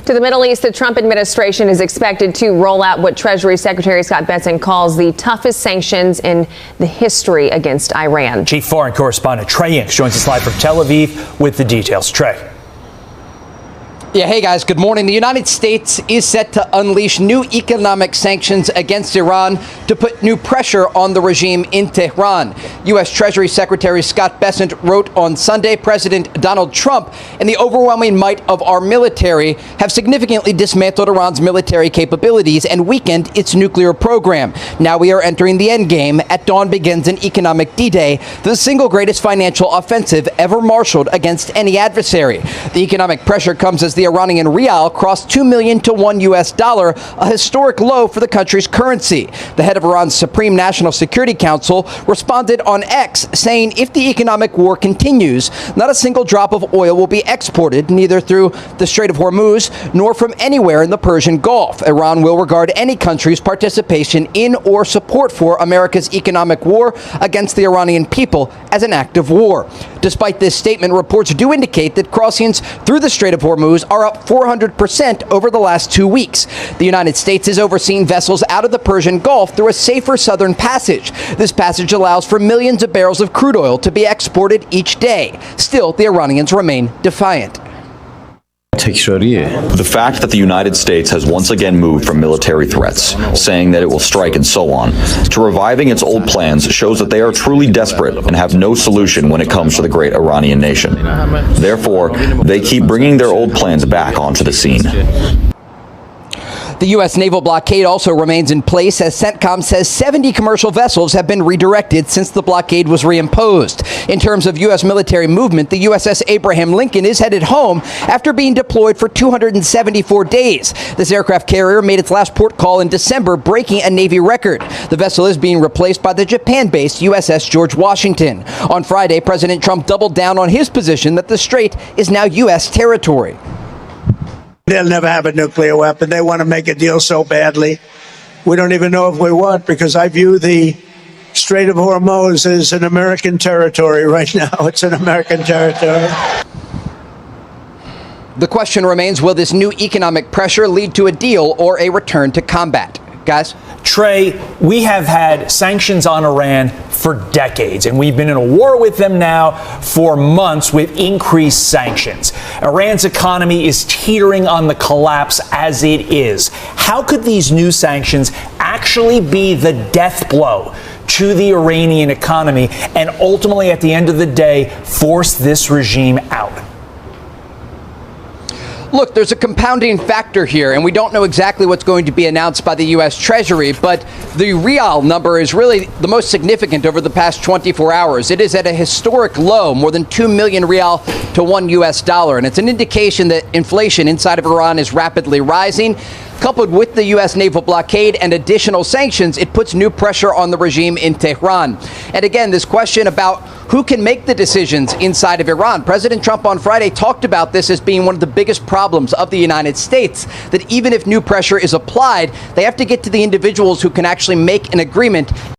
To the Middle East, the Trump administration is expected to roll out what Treasury Secretary Scott Bessent calls the toughest sanctions in the history against Iran. Chief Foreign Correspondent Trey Yingst joins us live from Tel Aviv with the details. Trey. Yeah, hey guys, good morning. The United States is set to unleash new economic sanctions against Iran to put new pressure on the regime in Tehran. U.S. Treasury Secretary Scott Bessent wrote on Sunday, President Donald Trump and the overwhelming might of our military have significantly dismantled Iran's military capabilities and weakened its nuclear program. Now we are entering the end game. At dawn begins an economic D-Day, the single greatest financial offensive ever marshaled against any adversary. The economic pressure comes as the Iranian rial crossed $2 million to $1, a historic low for the country's currency. The head of Iran's Supreme National Security Council responded on X, saying if the economic war continues, not a single drop of oil will be exported, neither through the Strait of Hormuz nor from anywhere in the Persian Gulf. Iran will regard any country's participation in or support for America's economic war against the Iranian people as an act of war. Despite this statement, reports do indicate that crossings through the Strait of Hormuz are up 400% over the last 2 weeks. The United States is overseeing vessels out of the Persian Gulf through a safer southern passage. This passage allows for millions of barrels of crude oil to be exported each day. Still, the Iranians remain defiant. The fact that the United States has once again moved from military threats, saying that it will strike and so on, to reviving its old plans shows that they are truly desperate and have no solution when it comes to the great Iranian nation. Therefore, they keep bringing their old plans back onto the scene. The U.S. naval blockade also remains in place as CENTCOM says 70 commercial vessels have been redirected since the blockade was reimposed. In terms of U.S. military movement, the USS Abraham Lincoln is headed home after being deployed for 274 days. This aircraft carrier made its last port call in December, breaking a Navy record. The vessel is being replaced by the Japan-based USS George Washington. On Friday, President Trump doubled down on his position that the strait is now U.S. territory. They'll never have a nuclear weapon. They want to make a deal so badly. We don't even know if we want, because I view the Strait of Hormuz as an American territory right now. It's an American territory. The question remains, will this new economic pressure lead to a deal or a return to combat? Guys? Trey, we have had sanctions on Iran for decades, and we've been in a war with them now for months with increased sanctions. Iran's economy is teetering on the collapse as it is. How could these new sanctions actually be the death blow to the Iranian economy and ultimately, at the end of the day, force this regime out? Look, there's a compounding factor here, and we don't know exactly what's going to be announced by the U.S. Treasury, but the rial number is really the most significant over the past 24 hours. It is at a historic low, more than 2 million rial to $1, and it's an indication that inflation inside of Iran is rapidly rising. Coupled with the U.S. naval blockade and additional sanctions, it puts new pressure on the regime in Tehran. And again, this question about who can make the decisions inside of Iran. President Trump on Friday talked about this as being one of the biggest problems of the United States, that even if new pressure is applied, they have to get to the individuals who can actually make an agreement